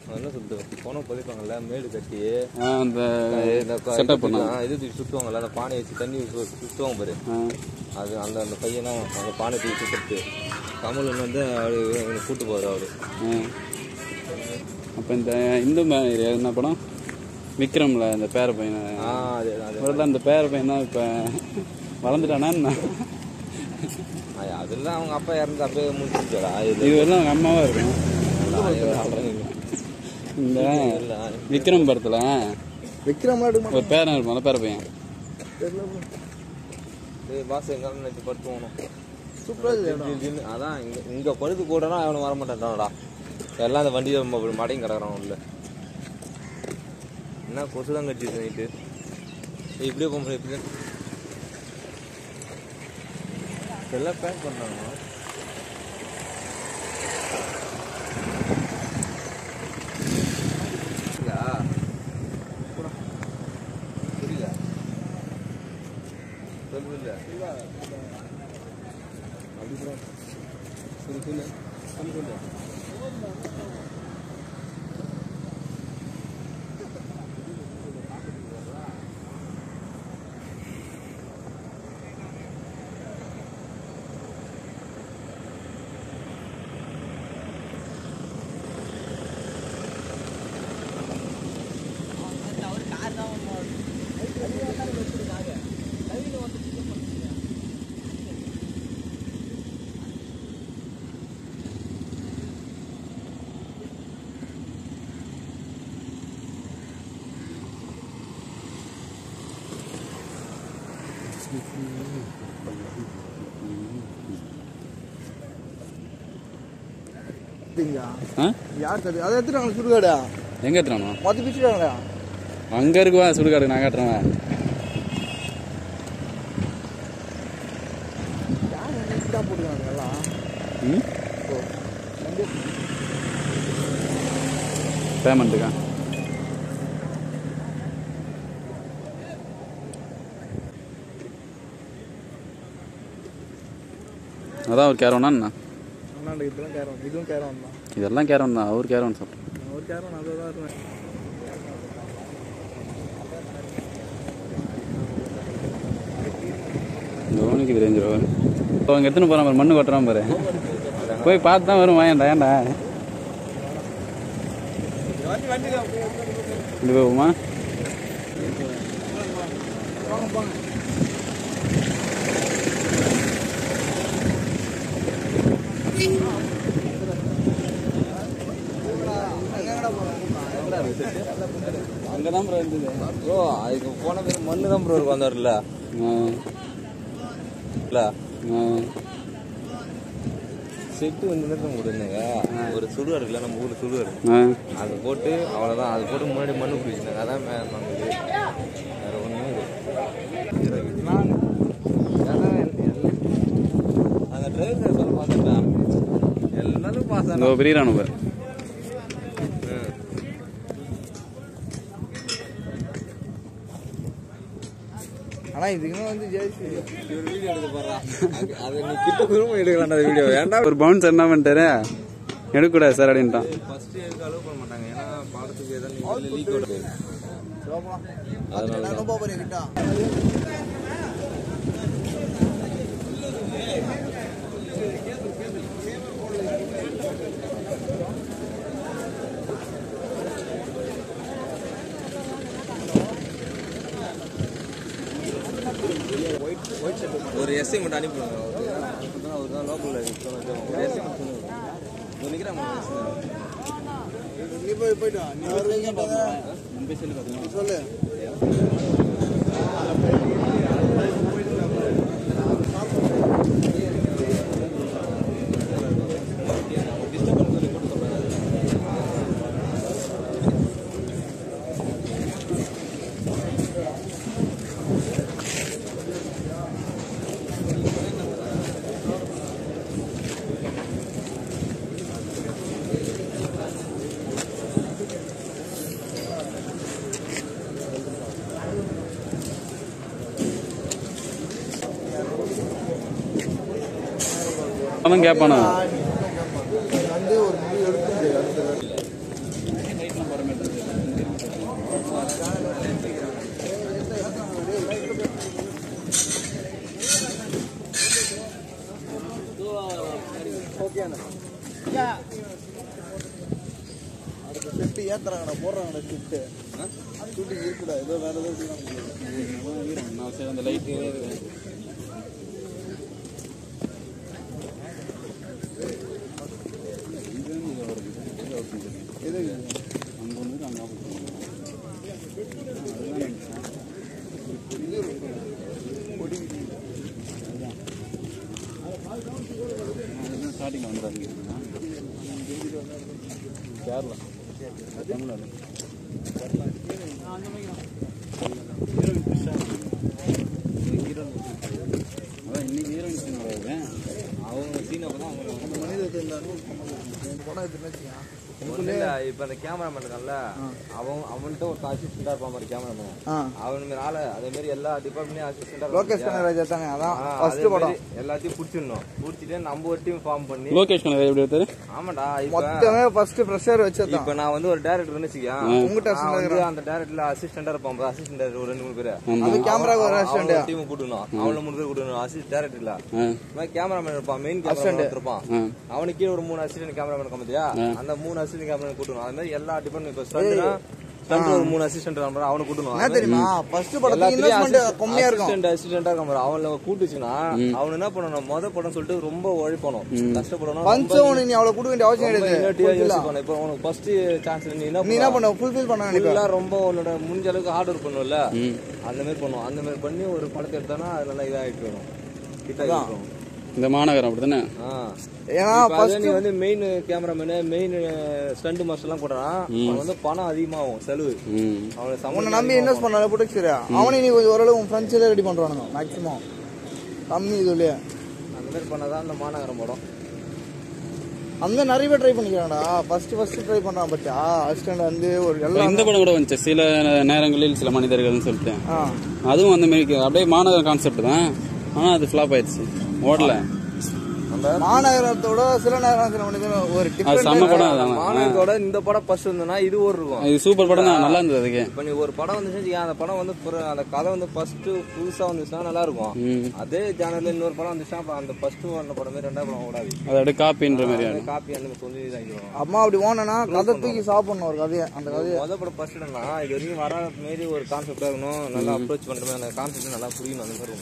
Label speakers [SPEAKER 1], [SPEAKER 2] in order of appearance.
[SPEAKER 1] என்ன சொல்றது போன பதிப்பாங்கல்ல மேடு கட்டி
[SPEAKER 2] அந்த செட்டப் பண்ணலாம்
[SPEAKER 1] இது தூக்கி சுற்றுவாங்கல்ல அந்த பானை வச்சு தண்ணி சுற்றுவாங்க பாரு அது அந்த அந்த பையனா அந்த பானை தூக்கி சுற்றுறது கமலன் வந்து அவரு கூட்டு போவார் அவரு.
[SPEAKER 2] அப்போ இந்த இந்து என்ன படம் விக்ரம்ல இந்த பேர பையன் அந்த பேர பையன் தான் இப்போ வளர்ந்துட்டானா
[SPEAKER 1] அதெல்லாம் அவங்க அப்பா இறந்து அப்படியே முடிச்சுட்டாரா
[SPEAKER 2] இது எல்லாம் அவங்க அம்மாவா இருக்கும். இந்த விக்ரம் படத்துல ஒரு பேரன் இருக்கும் அந்த பேர பையன்
[SPEAKER 1] பாஸ் எங்க படுத்து போகணும் சூப்பரா அதான் இங்க படுத்து கூடனா அவனை வர மாட்டான்டா எல்லாம் அந்த வண்டி மடையும் கிடக்குறான் உள்ள என்ன கொசுதான் கட்டிட்டு நைட்டு இப்படியே போக இப்படி எல்லாம் பேக் பண்ணாங்க. புரியல சொல்லுங்க அப்படி சொல்லு சொல்லு சுடுகாடா
[SPEAKER 2] எங்க எத்துறானோ
[SPEAKER 1] மொத்த பிச்சுட்டாங்களா
[SPEAKER 2] அங்க இருக்குவா சுடுகாடு நான் காட்டுறேன். பேமெண்ட்டுக்கா அதான் ஒரு கேரவனா என்ன இதெல்லாம் கேரவன் தான் அவர் கேரவன் சாப்பிட்டேன் கவனிக்கு தெரிஞ்சிடும் இப்போ அங்கே எத்தனை போகிறான் மண்ணு கொட்டுறான் பாரு போய் பார்த்து தான் வரும் வாயண்டா ஏன்டா இது போகுமா அங்கதான் ப்ரோ இருந்தது
[SPEAKER 1] ப்ரோ அதுக்கு போன பேர் மண்ணு தான் ப்ரோ இருக்கும் வந்தாருல்ல செட்டு வந்து நிறுத்த முடியுங்க ஒரு சுடுகாடு இருக்குல்ல நம்ம ஊர்ல சுடுகாடு அதை போட்டு அவ்வளோதான் அதை போட்டு முன்னாடி மண்ணு பிடிச்சிருந்தாங்க அதான் நமக்கு வேற ஒன்றுமே அந்த டிரைவர் சொல்ல பார்த்துட்டா எல்லாரும் பாஸ் ஆகும்
[SPEAKER 2] பெரிய ராணுவ
[SPEAKER 1] ஆனா இதுக்குமே வந்து வீடியோ எடுக்க போறா அது நீ கிட்ட தூரமா எடுக்கலாம்டா வீடியோ வேண்டாம்
[SPEAKER 2] ஒரு பவுன்ஸ் என்ன பண்ணிட்டாரு எடுக்கக்கூடாது சார் அப்படின்ட்டான்.
[SPEAKER 1] ஃபர்ஸ்ட் எடுக்க அலோவ் பண்ண மாட்டாங்க ஏன்னா பாடத்துக்கு ஏதாவது லீக் வருது அதனால ஒரு எஸ்ஐ மட்டும் அனுப்பிடுவாங்க அவர் தான் லோக்கலில் ஒரு எஸ்ஐ மட்டும் நினைக்கிறேன் நீ போயிட்டு நீ சொல்லு
[SPEAKER 2] கேட்பானா
[SPEAKER 1] வந்து ஒரு முடிவு எடுக்க
[SPEAKER 3] செட்டு ஏத்துறாங்கடா போடுறாங்கடா செட்டு ஷூட்டிங் இருக்குடா ஏதோ வேற ஏதோ
[SPEAKER 2] அந்த லைட்டு
[SPEAKER 3] எது
[SPEAKER 2] அங்கே வந்து அங்கே ஸ்டார்டிங்கில் வந்துடுறாங்க கேரளா தமிழ்நாடு அதான் இன்னைக்கு ஹீரோயின் சீன் வராது
[SPEAKER 1] அவங்க சீன் அப்பதான்
[SPEAKER 3] அந்த மனிதத்தை இருந்தாலும் படம் எடுத்துன்னு
[SPEAKER 1] இப்ப அந்த கேமராமேன் இருக்கான்ல அவன்கிட்ட ஒரு அசிஸ்டண்டா இருப்பான் மாதிரி கேமராமேன் அவன் மாதிரி ஆளு அதே மாதிரி எல்லா டிபார்ட்மெண்ட்லயும் அசிஸ்டண்டா
[SPEAKER 3] லோகேஷ் கனகராஜ் தாங்க அதான் ஃபர்ஸ்ட் படம்
[SPEAKER 1] எல்லாத்தையும் புடிச்சிடணும் புடிச்சிட்டு நம்ம ஒரு டீம் ஃபார்ம் பண்ணி
[SPEAKER 2] லோகேஷ் கனகராஜ் எப்படி எடுத்தாரு
[SPEAKER 1] ஆமாடா
[SPEAKER 3] மொத்தமே ஃபர்ஸ்ட் பிரஷர் வச்சதான்
[SPEAKER 1] இப்ப நான் வந்து ஒரு டைரக்டர் நினைச்சிக்கேன் உங்ககிட்ட அந்த டைரக்டர்ல அசிஸ்டண்டா இருப்பான் அசிஸ்டன்ட் ஒரு 2-3 பேரு
[SPEAKER 3] அது கேமரா ஒரு அசிஸ்டன்ட்
[SPEAKER 1] டீம் கூட்டணும் அவள 3 பேர் கூட்டணும் அசிஸ்டன்ட் டைரக்டர் இல்ல கேமராமேன் இருப்பான் மெயின் கேமராமேன் இருப்பான் அவனுக்கு ஒரு 3 அசிஸ்டன்ட் கேமராமேன் கம்பதியா அந்த 3 அசிஸ்டன்ட் கேமராமேன் கூட்டணும் அது மாதிரி எல்லா டிபார்ட்மெண்ட் இப்ப ஸ்டண்ட்னா ஸ்டண்ட் ஒரு 3 அசிஸ்டன்ட் இருப்பாங்க அவனை கூட்டணும்
[SPEAKER 3] என்ன தெரியுமா ஃபர்ஸ்ட் படத்துல இன்வெஸ்ட்மென்ட் கம்மியா இருக்கும்
[SPEAKER 1] அசிஸ்டன்ட்டா இருக்காங்க அவங்கள கூட்டுச்சுனா அவன் என்ன பண்ணனும் முத படம் சொல்லிட்டு ரொம்ப உழைப்பணும் கஷ்டப்படணும்
[SPEAKER 3] பஞ்சம் நீ அவள கூட்ட வேண்டிய அவசியம்
[SPEAKER 1] கிடையாது இப்போ உனக்கு ஃபர்ஸ்ட் சான்ஸ் நீ என்ன
[SPEAKER 3] பண்ண ஃபுல்ஃபில் பண்ண
[SPEAKER 1] நினைக்கிறா ரொம்ப உன்னோட முடிஞ்ச அளவுக்கு ஹார்ட் ஒர்க் பண்ணுவல அந்த மாதிரி பண்ணுவோம் அந்த மாதிரி பண்ணி ஒரு படத்தை எடுத்தானா அது நல்லா இதாயிட்டு வரும் கிட்ட இருக்கும்
[SPEAKER 2] இந்த மாநகரம் அப்படிதானே
[SPEAKER 3] ஏன்னா ஃபர்ஸ்ட்
[SPEAKER 1] நீ வந்து main cameraman main stunt master எல்லாம் போடுறான் அவன் வந்து பணம் அதிகமாகும் செலவு
[SPEAKER 3] அவனை நம்பி இன்வெஸ்ட் பண்ணல புடிச்சிரு அவனே நீ கொஞ்சம் ஓரளவு உன் ஃப்ரெண்ட்ஸ்ல ரெடி பண்றானுங்க மேக்ஸிமம் கம்மி இதுலயே
[SPEAKER 1] அந்த மாதிரி பண்ணாதான் அந்த மாநகரம் படம்
[SPEAKER 3] அந்த நிறைய பேர் ட்ரை பண்ணிக்கிறாங்கடா ஃபர்ஸ்ட் ட்ரை பண்றான் பச்சா அசிஸ்டன்ட் வந்து ஒரு எல்லாம்
[SPEAKER 2] இந்த படம் கூட வந்துச்சு சில நேரங்களில் சில மனிதர்கள்னு சொல்லிட்டு அதுவும் அந்த மாதிரி அப்படியே மாநகரம் கான்செப்ட் தான் ஆனா அது ஃபிளாப் ஆயிடுச்சு ஓடல
[SPEAKER 3] மாநகரத்தோட சில நேரம் ஒரு
[SPEAKER 1] மாநகரத்தோட இந்த படம் ஃபர்ஸ்ட் இருந்தனா இது ஒரு இருக்கும்
[SPEAKER 2] இது சூப்பர் படம் தான் நல்லா இருந்தது அதுக்கு
[SPEAKER 1] இப்ப நீ ஒரு படம் வந்துச்சு அந்த படம் வந்து அந்த கதை வந்து ஃபர்ஸ்ட் புதுசா வந்துச்சுன்னா நல்லா இருக்கும் அதே ஜானர்ல இன்னொரு படம் வந்துச்சுன்னா அந்த ஃபர்ஸ்ட் வந்த படமே ரெண்டாவது படம் ஓடாது
[SPEAKER 2] அது அப்படியே காப்பின்ற மாதிரி
[SPEAKER 1] காப்பி அந்த சொல்லி இதாகிடும்
[SPEAKER 3] அம்மா அப்படி ஓனா கதை தூக்கி சாப்பிடணும் ஒரு கதையை அந்த கதையை
[SPEAKER 1] முத படம் ஃபர்ஸ்ட் இது வரைக்கும் வர மாரி ஒரு கான்செப்டா இருக்கணும் நல்லா அப்ரோச் பண்ற மாதிரி அந்த கான்செப்ட் நல்லா புரியணும் அந்த மாதிரி